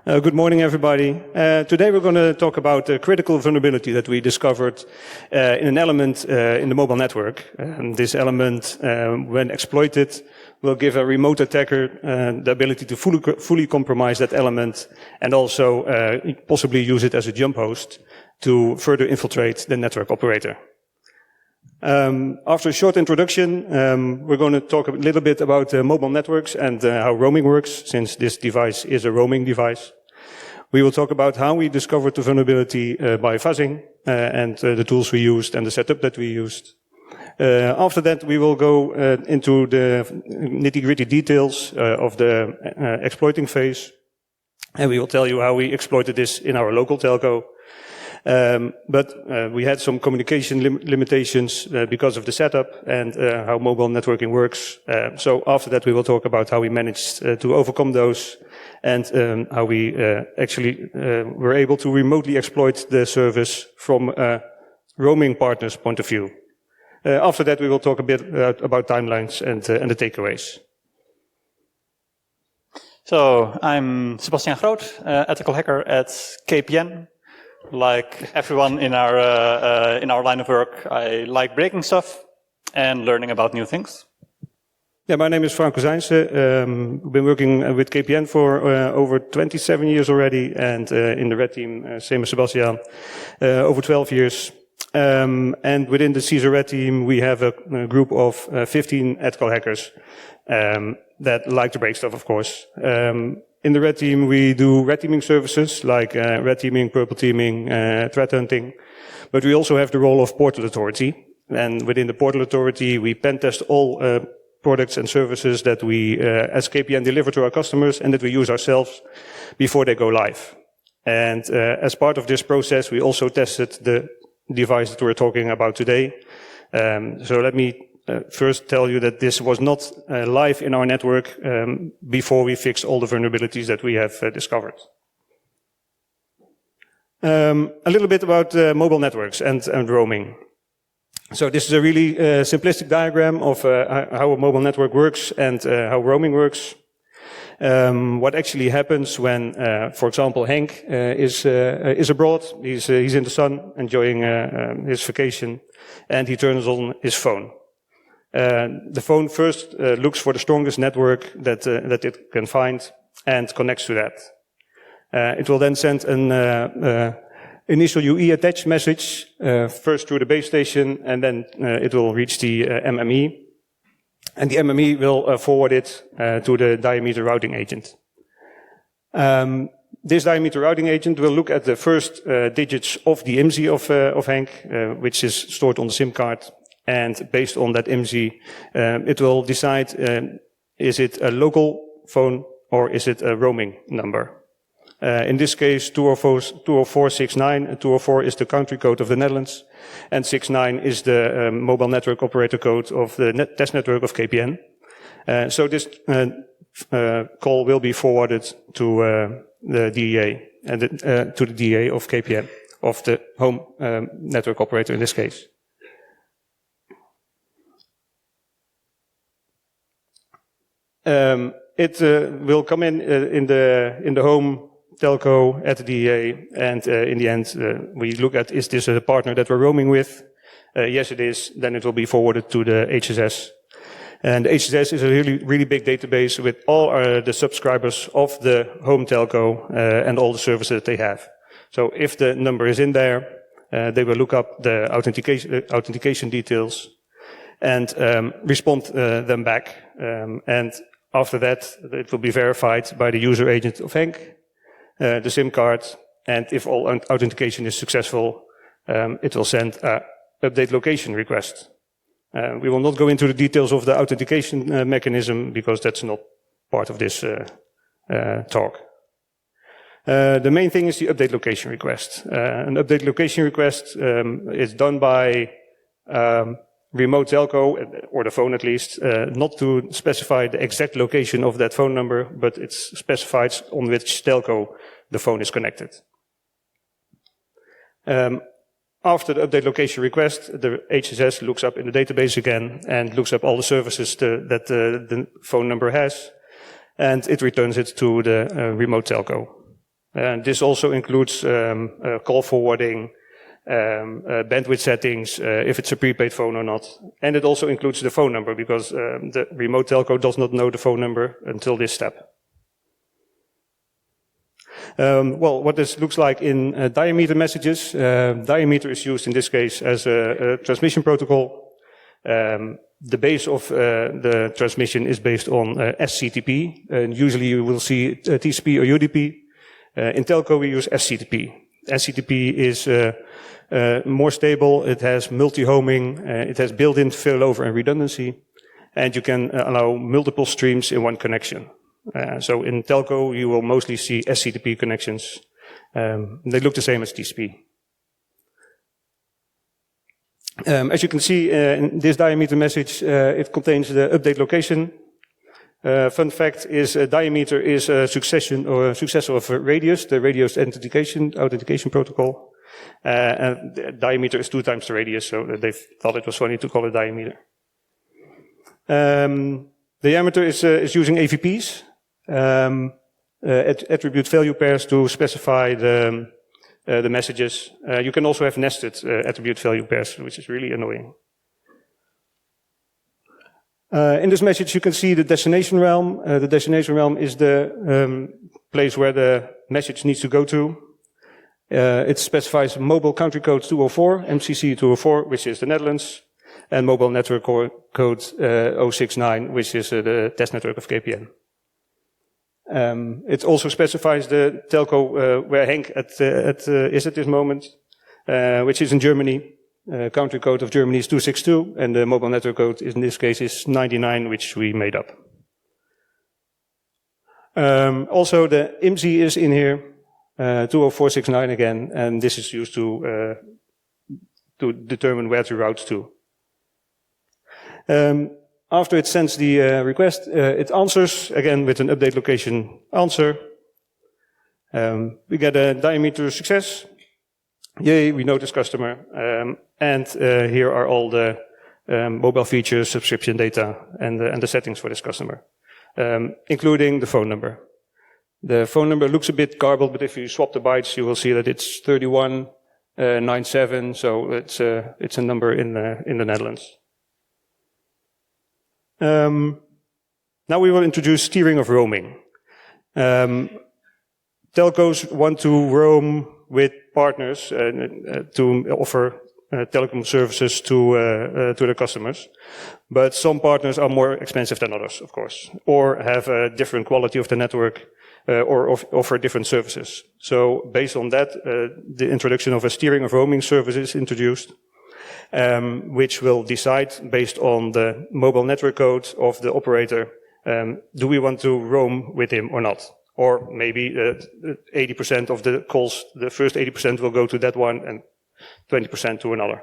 Good morning, everybody. Today we're going to talk about a critical vulnerability that we discovered in an element in the mobile network. This element, when exploited, will give a remote attacker the ability to fully compromise that element and also possibly use it as a jump host to further infiltrate the network operator. After a short introduction, we're going to talk a little bit about mobile networks and how roaming works, since this device is a roaming device. We will talk about how we discovered the vulnerability by fuzzing and the tools we used and the setup that we used. After that, we will go into the nitty-gritty details of the exploiting phase, and we will tell you how we exploited this in our local telco. But we had some communication limitations because of the setup and how mobile networking works. So after that, we will talk about how we managed to overcome those and how we actually were able to remotely exploit the service from a roaming partner's point of view. After that, we will talk a bit about timelines and the takeaways. So I'm Sebastiaan Groot, ethical hacker at KPN. Like everyone in our line of work, I like breaking stuff and learning about new things. Yeah, my name is Cozijnsen. I've been working with KPN for over 27 years already, and in the red team, same as Sebastiaan, over 12 years. And within the CISO red team, we have a group of 15 ethical hackers that like to break stuff, of course. In the red team, we do red teaming services like red teaming, purple teaming, threat hunting. But we also have the role of portal authority. And within the portal authority, we pen test all products and services that we, as KPN, deliver to our customers and that we use ourselves before they go live. And as part of this process, we also tested the device that we're talking about today. So let me first tell you that this was not live in our network before we fixed all the vulnerabilities that we have discovered. A little bit about mobile networks and roaming. So this is a really simplistic diagram of how a mobile network works and how roaming works. What actually happens when, for example, Henk is abroad, he's in the sun enjoying his vacation, and he turns on his phone. The phone first looks for the strongest network that it can find and connects to that. It will then send an initial UE attached message first through the base station, and then it will reach the MME. And the MME will forward it to the diameter routing agent. This diameter routing agent will look at the first digits of the IMSI of Henk, which is stored on the SIM card. And based on that IMSI, it will decide, is it a local phone or is it a roaming number? In this case, 20469, and 204 is the country code of the Netherlands, and 69 is the mobile network operator code of the test network of KPN. So this call will be forwarded to the DEA, and to the DEA of KPN, of the home network operator in this case. It will come in the home telco at the DEA, and in the end, we look at, is this a partner that we're roaming with? Yes, it is. Then it will be forwarded to the HSS. And the HSS is a really big database with all the subscribers of the home telco and all the services that they have. So if the number is in there, they will look up the authentication details and respond them back. And after that, it will be verified by the user agent of Henk, the SIM card, and if all authentication is successful, it will send an update location request. We will not go into the details of the authentication mechanism because that's not part of this talk. The main thing is the update location request. An update location request is done by remote telco, or the phone at least, not to specify the exact location of that phone number, but it specifies on which telco the phone is connected. After the update location request, the HSS looks up in the database again and looks up all the services that the phone number has, and it returns it to the remote telco. And this also includes call forwarding, bandwidth settings, if it's a prepaid phone or not. And it also includes the phone number, because the remote telco does not know the phone number until this step. Well, what this looks like in diameter messages. Diameter is used in this case as a transmission protocol. The base of the transmission is based on SCTP, and usually you will see TCP or UDP. In telco we use SCTP. SCTP is more stable, it has multi-homing, it has built-in failover and redundancy, and you can allow multiple streams in one connection. So in telco you will mostly see SCTP connections. They look the same as TCP. As you can see in this diameter message, it contains the update location. Fun fact is diameter is a successor of radius, the radius authentication protocol. And diameter is 2 times the radius, so they thought it was funny to call it diameter. Diameter is using AVPs, attribute value pairs to specify the messages. You can also have nested attribute value pairs, which is really annoying. In this message, you can see the destination realm. The destination realm is the place where the message needs to go to. It specifies mobile country code 204, MCC 204, which is the Netherlands, and mobile network code 069, which is the test network of KPN. It also specifies the telco where Henk is at this moment, which is in Germany. Country code of Germany is 262, and the mobile network code in this case is 99, which we made up. Also, the IMSI is in here, 20469 again, and this is used to determine where to route to. After it sends the request, it answers again with an update location answer. We get a diameter success. Yay, we know this customer. And here are all the mobile features, subscription data, and the settings for this customer, including the phone number. The phone number looks a bit garbled, but if you swap the bytes, you will see that it's 3197, so it's a number in the Netherlands. Now we will introduce steering of roaming. Telcos want to roam with partners to offer telecom services to their customers. But some partners are more expensive than others, of course, or have a different quality of the network, or offer different services. So based on that, the introduction of a steering of roaming service is introduced, which will decide based on the mobile network code of the operator, do we want to roam with him or not? Or maybe 80% of the calls, the first 80% will go to that one and 20% to another.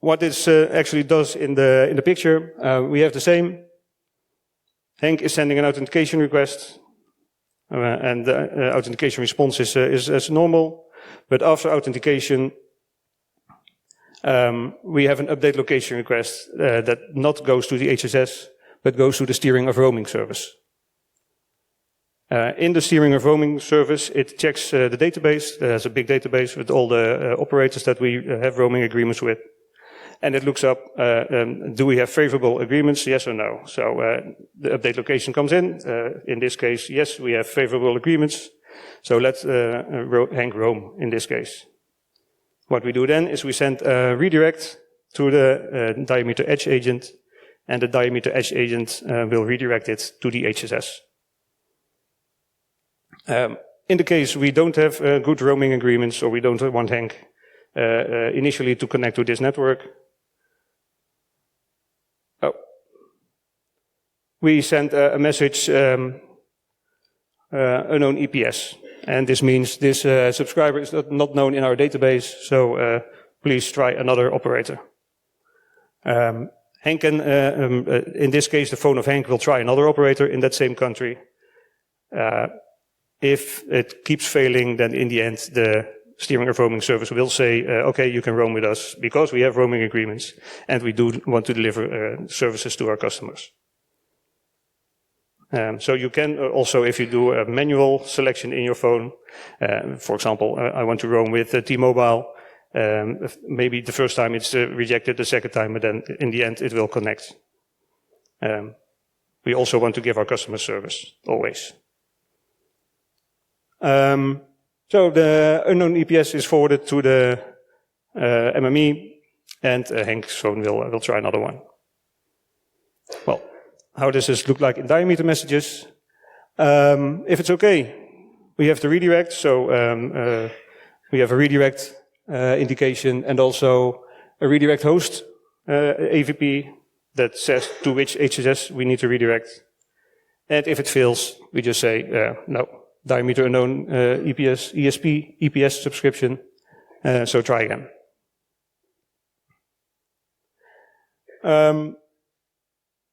What this actually does in the picture, we have the same. Henk is sending an authentication request, and the authentication response is as normal. But after authentication, we have an update location request that not goes to the HSS, but goes to the steering of roaming service. In the steering of roaming service, it checks the database. There's a big database with all the operators that we have roaming agreements with. And it looks up, do we have favorable agreements, yes or no? So the update location comes in. In this case, yes, we have favorable agreements. So let's Henk roam in this case. What we do then is we send a redirect to the diameter edge agent, and the diameter edge agent will redirect it to the HSS. In the case we don't have good roaming agreements, or we don't want Henk initially to connect to this network, we send a message, unknown EPS. And this means this subscriber is not known in our database, so please try another operator. Henk can, in this case, the phone of Henk will try another operator in that same country. If it keeps failing, then in the end, the steering of roaming service will say, okay, you can roam with us because we have roaming agreements and we do want to deliver services to our customers. So you can also, if you do a manual selection in your phone, for example, I want to roam with T-Mobile, maybe the first time it's rejected, the second time, but then in the end it will connect. We also want to give our customer service, always. So the unknown EPS is forwarded to the MME, and Henk's phone will try another one. Well, how does this look like in diameter messages? If it's okay, we have the redirect. So we have a redirect indication and also a redirect host AVP that says to which HSS we need to redirect. And if it fails, we just say, no, diameter unknown EPS, ESP, EPS subscription. So try again.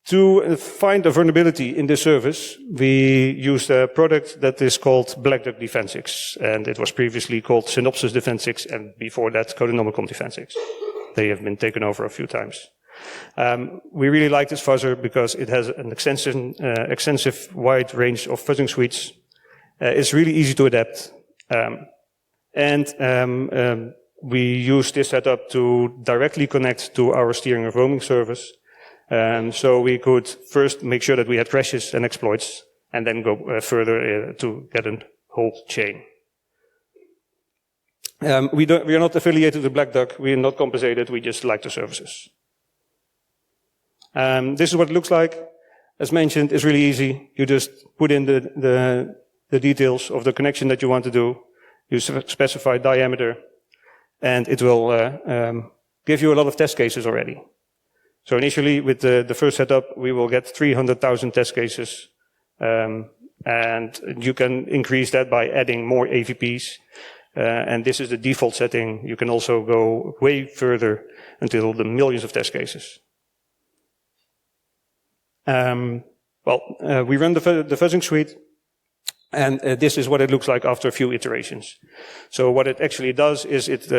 To find a vulnerability in this service, we used a product that is called Black Duck Defensix, and it was previously called Synopsys Defensix, and before that, Codenomicon Defensix. They have been taken over a few times. We really like this fuzzer because it has an extensive wide range of fuzzing suites. It's really easy to adapt. We use this setup to directly connect to our steering of roaming service. So we could first make sure that we had crashes and exploits, and then go further to get a whole chain. We are not affiliated with Black Duck. We are not compensated. We just like the services. This is what it looks like. As mentioned, it's really easy. You just put in the details of the connection that you want to do. You specify diameter, and it will give you a lot of test cases already. So initially, with the first setup, we will get 300,000 test cases, and you can increase that by adding more AVPs. And this is the default setting. You can also go way further until the millions of test cases. We run the fuzzing suite, and this is what it looks like after a few iterations. So what it actually does is it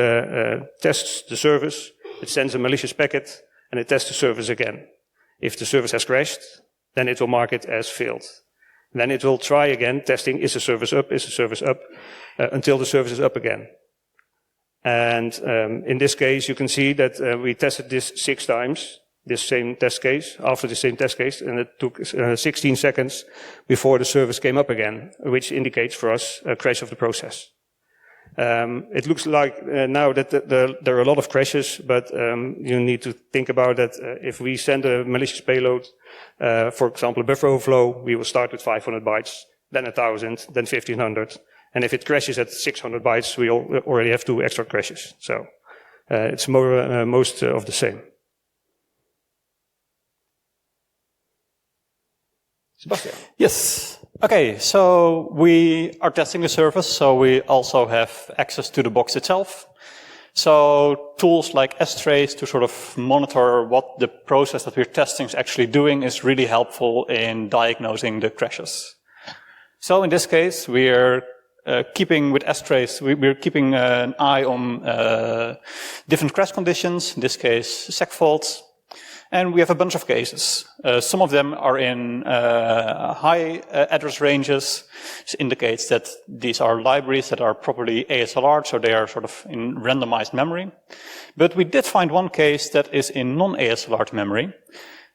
tests the service, it sends a malicious packet, and it tests the service again. If the service has crashed, then it will mark it as failed. Then it will try again, testing, is the service up, until the service is up again. And in this case, you can see that we tested this 6 times, this same test case, after the same test case, and it took 16 seconds before the service came up again, which indicates for us a crash of the process. It looks like now that there are a lot of crashes, but you need to think about that if we send a malicious payload, for example, a buffer overflow, we will start with 500 bytes, then 1,000, then 1,500. And if it crashes at 600 bytes, we already have 2 extra crashes. So it's most of the same. Sebastiaan. Yes. Okay, so we are testing the service, so we also have access to the box itself. So tools like strace to sort of monitor what the process that we're testing is actually doing is really helpful in diagnosing the crashes. So in this case, we're keeping with strace, we're keeping an eye on different crash conditions, in this case, sec faults. And we have a bunch of cases. Some of them are in high address ranges, which indicates that these are libraries that are properly ASLR, so they are sort of in randomized memory. But we did find one case that is in non-ASLR memory.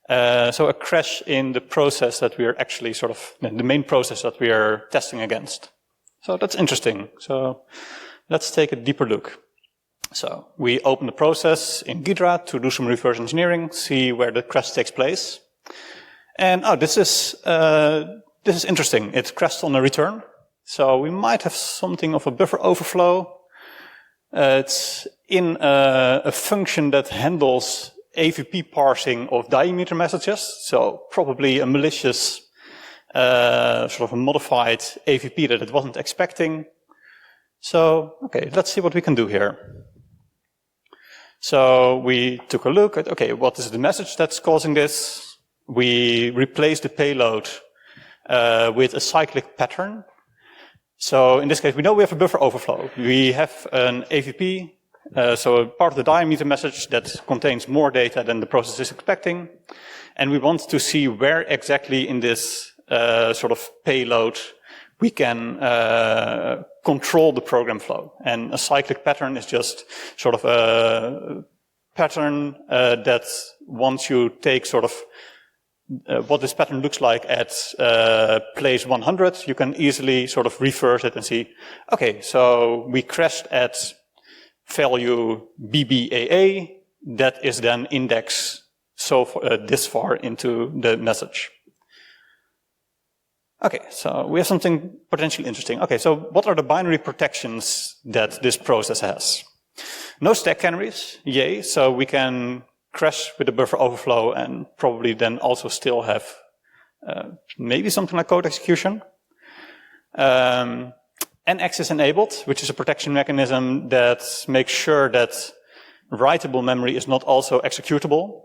So a crash in the process that we are actually sort of, the main process that we are testing against. So that's interesting. So let's take a deeper look. So we open the process in Ghidra to do some reverse engineering, see where the crash takes place. And this is interesting. It crashed on a return. So we might have something of a buffer overflow. It's in a function that handles AVP parsing of diameter messages. So probably a malicious, sort of a modified AVP that it wasn't expecting. So, okay, let's see what we can do here. So we took a look at, okay, what is the message that's causing this? We replaced the payload with a cyclic pattern. So in this case, we know we have a buffer overflow. We have an AVP, so a part of the diameter message that contains more data than the process is expecting. And we want to see where exactly in this sort of payload, we can control the program flow. And a cyclic pattern is just sort of a pattern that once you take sort of what this pattern looks like at place 100, you can easily sort of reverse it and see, okay, so we crashed at value BBAA, that is then index this far into the message. Okay, so we have something potentially interesting. Okay, so what are the binary protections that this process has? No stack canaries, yay, so we can crash with the buffer overflow and probably then also still have maybe something like code execution. NX is enabled, which is a protection mechanism that makes sure that writable memory is not also executable.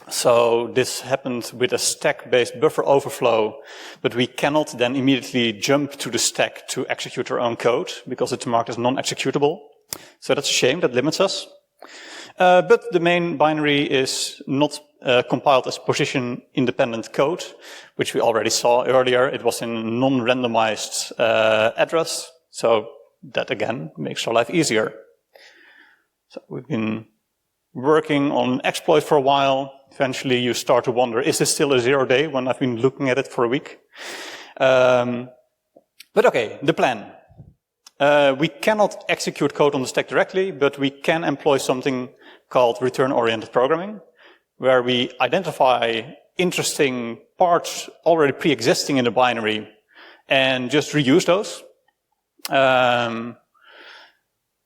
So this happened with a stack-based buffer overflow, but we cannot then immediately jump to the stack to execute our own code because it's marked as non-executable. So that's a shame, that limits us. But the main binary is not compiled as position-independent code, which we already saw earlier. It was in non-randomized address, so that again makes our life easier. So we've been working on exploit for a while. Eventually you start to wonder, is this still a 0 day when I've been looking at it for a week? But okay, the plan. We cannot execute code on the stack directly, but we can employ something called return-oriented programming, where we identify interesting parts already pre-existing in the binary and just reuse those.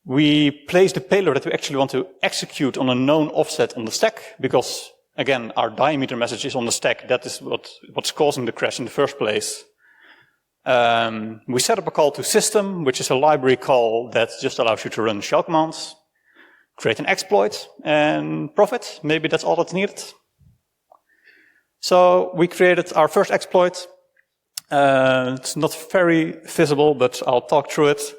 We place the payload that we actually want to execute on a known offset on the stack, because, again, our diameter message is on the stack. That is what's causing the crash in the first place. We set up a call to system, which is a library call that just allows you to run shell commands, create an exploit, and profit. Maybe that's all that's needed. So we created our first exploit. It's not very visible, but I'll talk through it.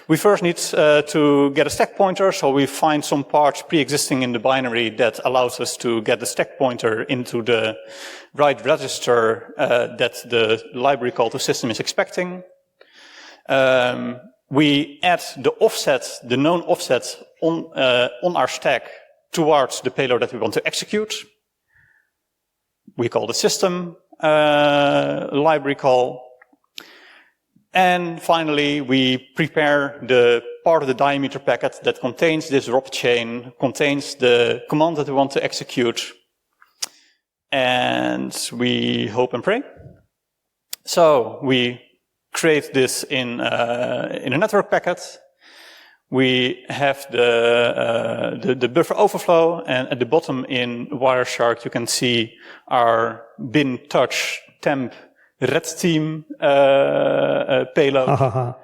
We first need to get a stack pointer, so we find some parts pre-existing in the binary that allows us to get the stack pointer into the right register that the library call to system is expecting. We add the offset, the known offset on our stack towards the payload that we want to execute. We call the system library call. And finally, we prepare the part of the diameter packet that contains this ROP chain, contains the command that we want to execute. And we hope and pray. So we create this in a network packet. We have the buffer overflow, and at the bottom in Wireshark you can see our bin touch temp red team payload.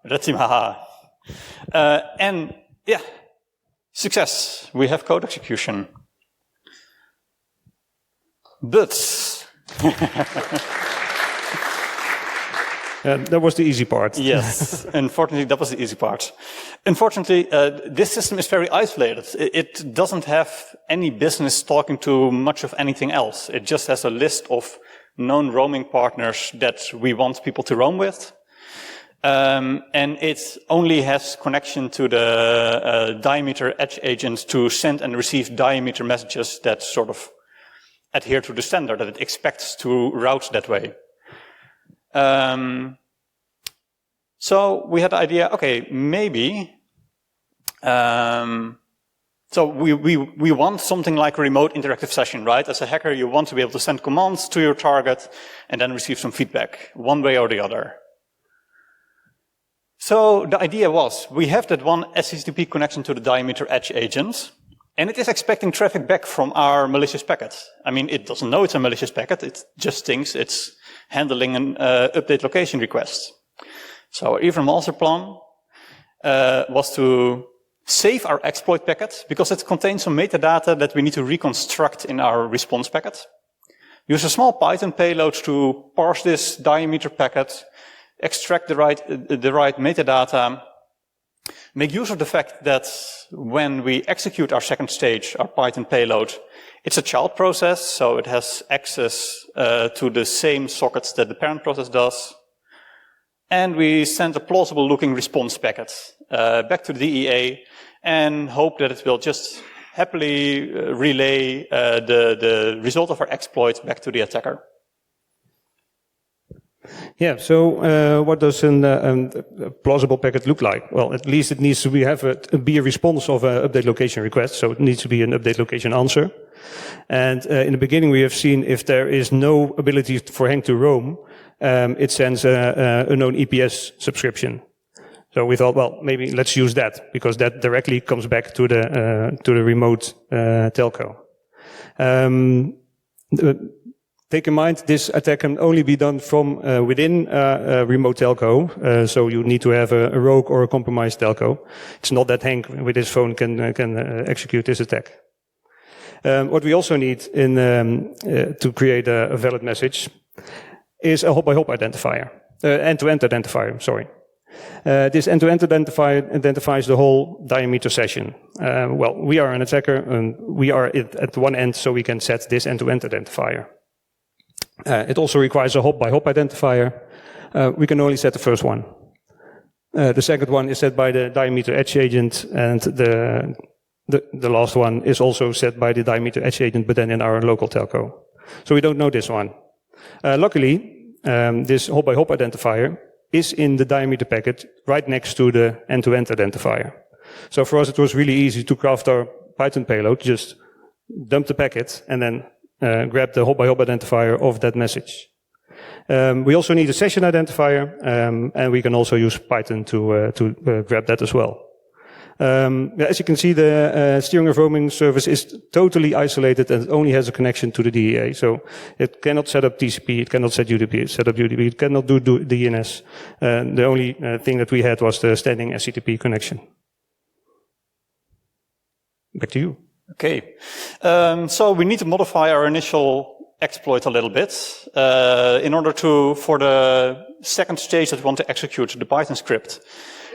Red team, haha. And yeah, success. We have code execution. But that was the easy part. Yes, unfortunately, that was the easy part. Unfortunately, this system is very isolated. It doesn't have any business talking to much of anything else. It just has a list of known roaming partners that we want people to roam with. And it only has connection to the diameter edge agents to send and receive diameter messages that sort of adhere to the standard that it expects to route that way. So we had the idea, okay, maybe, so we want something like a remote interactive session, right? As a hacker, you want to be able to send commands to your target and then receive some feedback, one way or the other. So the idea was, we have that one SHTP connection to the diameter edge agent, and it is expecting traffic back from our malicious packet. I mean, it doesn't know it's a malicious packet, it just thinks it's handling an update location request. So our even master plan was to save our exploit packet, because it contains some metadata that we need to reconstruct in our response packet. Use a small Python payload to parse this diameter packet, extract the right metadata, make use of the fact that when we execute our second stage, our Python payload, It's a child process, so it has access to the same sockets that the parent process does. And we send a plausible looking response packet back to the DEA and hope that it will just happily relay the result of our exploit back to the attacker. Yeah, so what does a plausible packet look like? Well, at least it needs to be a response of an update location request, so it needs to be an update location answer. And in the beginning we have seen if there is no ability for Hank to roam, it sends a known EPS subscription. So we thought, well, maybe let's use that, because that directly comes back to the remote telco. Take in mind, this attack can only be done from within a remote telco, so you need to have a rogue or a compromised telco. It's not that Hank with his phone can execute this attack. What we also need to create a valid message is a hop-by-hop identifier, end-to-end identifier, sorry. This end-to-end identifier identifies the whole diameter session. Well, we are an attacker, and we are at one end, so we can set this end-to-end identifier. It also requires a hop-by-hop identifier. We can only set the first one. The second one is set by the diameter edge agent, and the last one is also set by the diameter edge agent, but then in our local telco. So we don't know this one. Luckily, this hop-by-hop identifier is in the diameter packet right next to the end-to-end identifier. So for us, it was really easy to craft our Python payload, just dump the packet, and then grab the hop-by-hop identifier of that message. We also need a session identifier, and we can also use Python to grab that as well. As you can see, the steering of roaming service is totally isolated and it only has a connection to the DEA. So it cannot set up TCP, it cannot set up UDP, it cannot do DNS. The only thing that we had was the standing SCTP connection. Back to you. Okay, so we need to modify our initial exploit a little bit in order for the second stage that we want to execute, the Python script,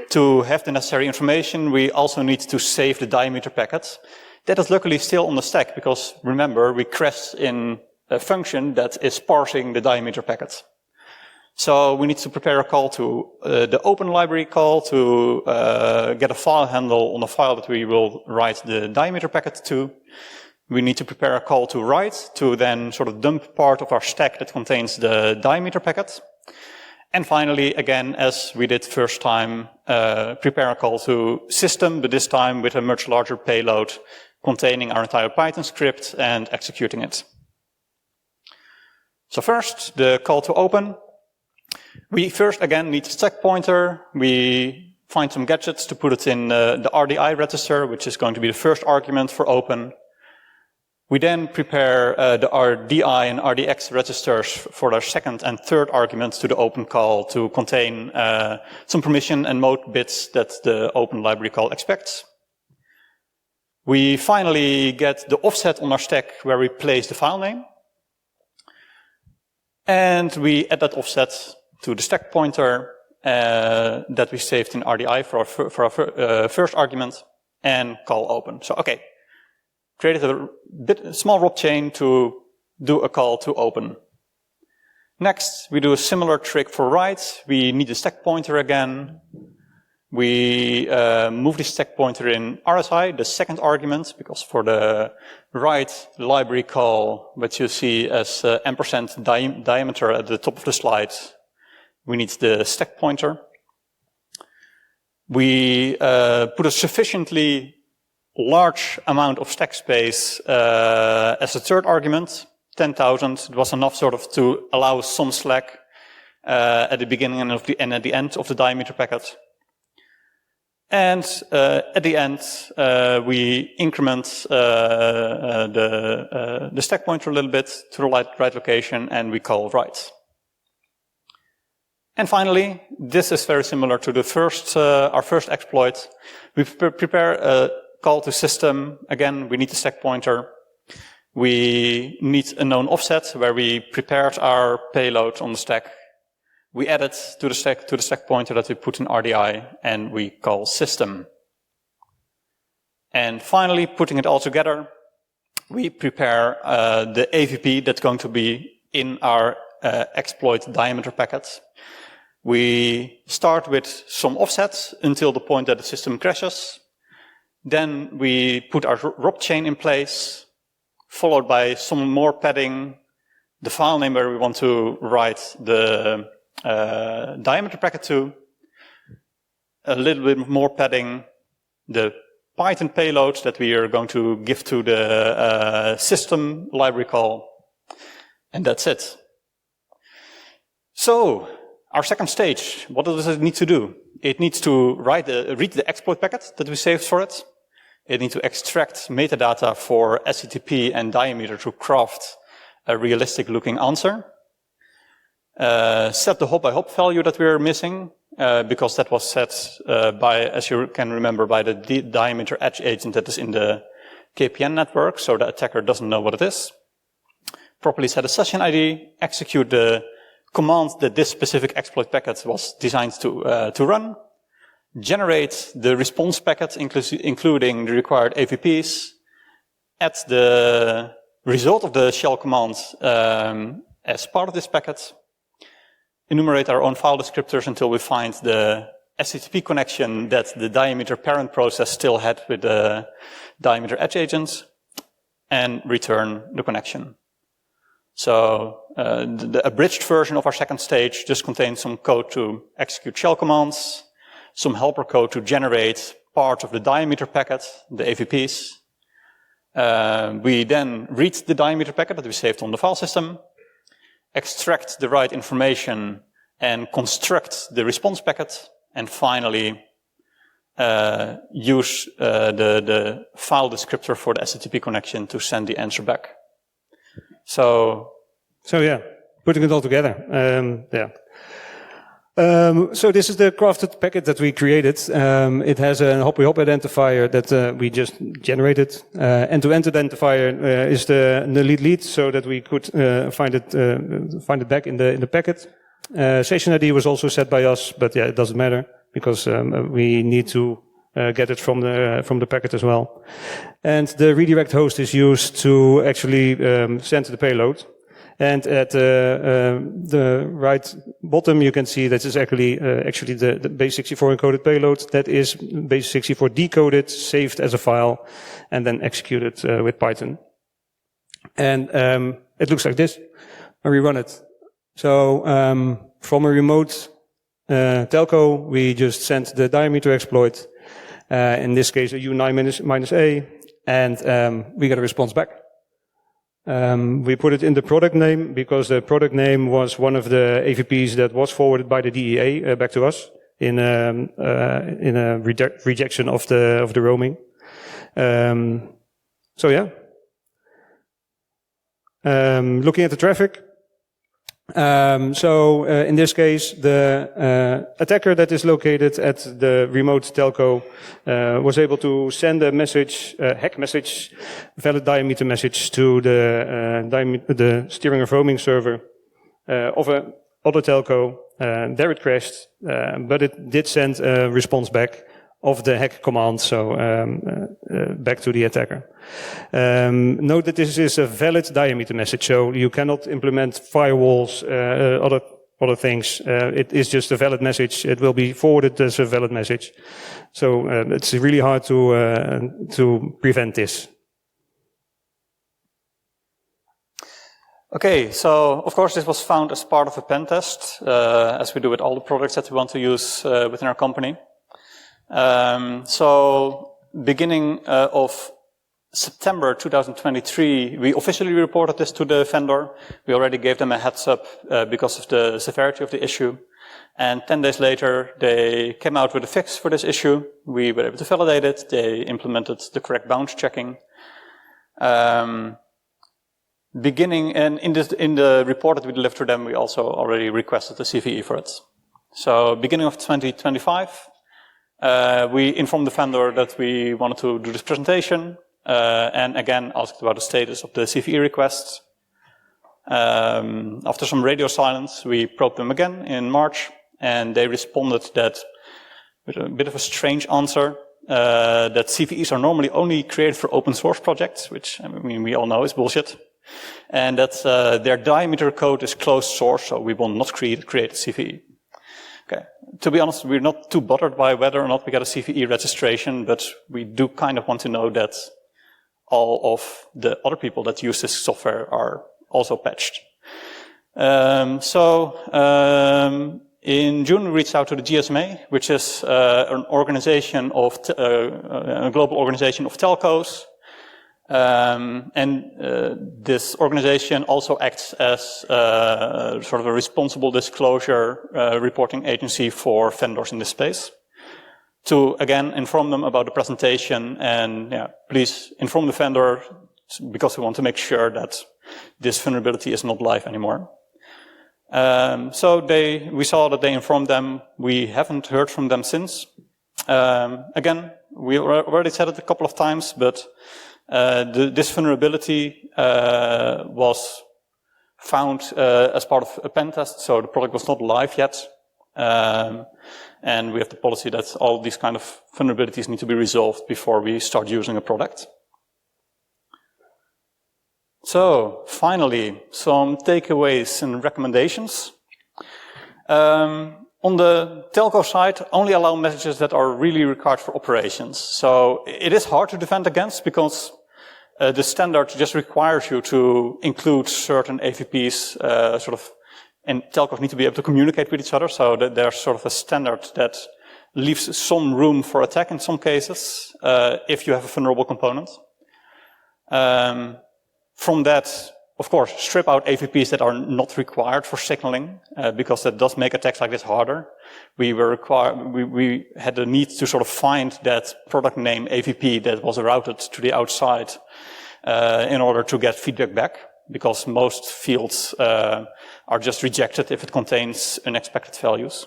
to have the necessary information. We also need to save the diameter packet. That is luckily still on the stack because, remember, we crashed in a function that is parsing the diameter packet. So we need to prepare a call to the open library call to get a file handle on the file that we will write the diameter packet to. We need to prepare a call to write to then sort of dump part of our stack that contains the diameter packet. And finally, again, as we did first time, prepare a call to system, but this time with a much larger payload containing our entire Python script and executing it. So first, the call to open. We first, again, need a stack pointer. We find some gadgets to put it in the RDI register, which is going to be the first argument for open. We then prepare the RDI and RDX registers for our second and third arguments to the open call to contain some permission and mode bits that the open library call expects. We finally get the offset on our stack where we place the file name. And we add that offset to the stack pointer that we saved in RDI for our first argument and call open. So, okay. Created a small rob chain to do a call to open. Next, we do a similar trick for write. We need a stack pointer again. We move the stack pointer in RSI, the second argument, because for the write library call, which you see as ampersand diameter at the top of the slide, we need the stack pointer. We put a sufficiently large amount of stack space as a third argument, 10,000. It was enough sort of to allow some slack at the beginning and at the end of the diameter packet. And at the end, we increment the stack pointer a little bit to the right location, and we call write. And finally, this is very similar to the our first exploit. We prepare a call to system. Again, we need the stack pointer. We need a known offset where we prepared our payload on the stack. We add it to the stack pointer that we put in RDI, and we call system. And finally, putting it all together, we prepare the AVP that's going to be in our exploit diameter packet. We start with some offsets until the point that the system crashes. Then we put our ROP chain in place, followed by some more padding, the file name where we want to write the diameter packet to, a little bit more padding, the Python payload that we are going to give to the system library call, and that's it. So, our second stage, what does it need to do? It needs to read the exploit packet that we saved for it. It needs to extract metadata for SCTP and diameter to craft a realistic looking answer. Set the hop by hop value that we're missing, because that was set by, as you can remember, by the diameter edge agent that is in the KPN network, so the attacker doesn't know what it is. Properly set a session ID, execute the command that this specific exploit packet was designed to run, generate the response packet, including the required AVPs, add the result of the shell command as part of this packet, enumerate our own file descriptors until we find the SCTP connection that the diameter parent process still had with the diameter edge agents, and return the connection. So the abridged version of our second stage just contains some code to execute shell commands, some helper code to generate part of the diameter packet, the AVPs. We then read the diameter packet that we saved on the file system, extract the right information and construct the response packet, and finally use the file descriptor for the SCTP connection to send the answer back. So yeah, putting it all together. So this is the crafted packet that we created. It has a hop-by-hop identifier that we just generated. End-to-end identifier is the lead, so that we could find it back in the packet. Session ID was also set by us, but yeah, it doesn't matter because we need to get it from the packet as well. And the redirect host is used to actually send the payload. And at the right bottom, you can see that is actually the base64 encoded payload. That is base64 decoded, saved as a file, and then executed with Python. And it looks like this when we run it. So from a remote telco, we just sent the diameter exploit. In this case, a U9 minus A, and we got a response back. We put it in the product name because the product name was one of the AVPs that was forwarded by the DEA back to us in a rejection of the roaming. So yeah. Looking at the traffic. In this case, the attacker that is located at the remote telco was able to send a message, hack message, valid diameter message to the steering of roaming server of a other telco. There it crashed, but it did send a response back of the hack command, so back to the attacker. Note that this is a valid diameter message, so you cannot implement firewalls, other things. It is just a valid message. It will be forwarded as a valid message. So it's really hard to prevent this. Okay, so of course this was found as part of a pen test, as we do with all the products that we want to use within our company. So beginning of September 2023, we officially reported this to the vendor. We already gave them a heads up because of the severity of the issue. And 10 days later, they came out with a fix for this issue. We were able to validate it. They implemented the correct bounce checking. Beginning and in the report that we delivered to them, we also already requested the CVE for it. So beginning of 2025, we informed the vendor that we wanted to do this presentation, and again asked about the status of the CVE requests. After some radio silence, we probed them again in March, and they responded that with a bit of a strange answer. that CVEs are normally only created for open source projects, which I mean we all know is bullshit, and that their diameter code is closed source, so we will not create a CVE. Okay. To be honest, we're not too bothered by whether or not we get a CVE registration, but we do kind of want to know that all of the other people that use this software are also patched. In June, we reached out to the GSMA, which is an organization of a global organization of telcos. This organization also acts as sort of a responsible disclosure reporting agency for vendors in this space. To again inform them about the presentation and please inform the vendor because we want to make sure that this vulnerability is not live anymore. We saw that they informed them. We haven't heard from them since. Again, we already said it a couple of times, but this vulnerability was found as part of a pen test, so the product was not live yet. And we have the policy that all these kind of vulnerabilities need to be resolved before we start using a product. So, finally, some takeaways and recommendations. On the telco side, only allow messages that are really required for operations. So, it is hard to defend against because the standard just requires you to include certain AVPs, and telcos need to be able to communicate with each other, so that there's sort of a standard that leaves some room for attack in some cases, if you have a vulnerable component. From that, of course, strip out AVPs that are not required for signaling, because that does make attacks like this harder. We had the need to sort of find that product name AVP that was routed to the outside, in order to get feedback back, because most fields are just rejected if it contains unexpected values.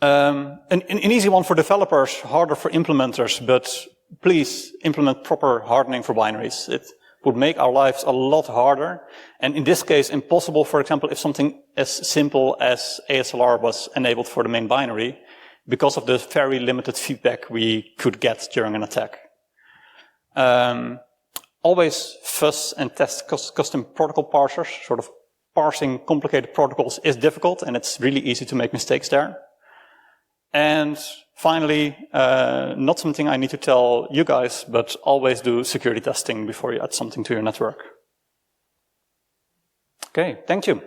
An easy one for developers, harder for implementers, but please implement proper hardening for binaries. It would make our lives a lot harder, and in this case impossible, for example, if something as simple as ASLR was enabled for the main binary, because of the very limited feedback we could get during an attack. Always fuzz and test custom protocol parsers. Sort of parsing complicated protocols is difficult, and it's really easy to make mistakes there. And finally, not something I need to tell you guys, but always do security testing before you add something to your network. Okay, thank you.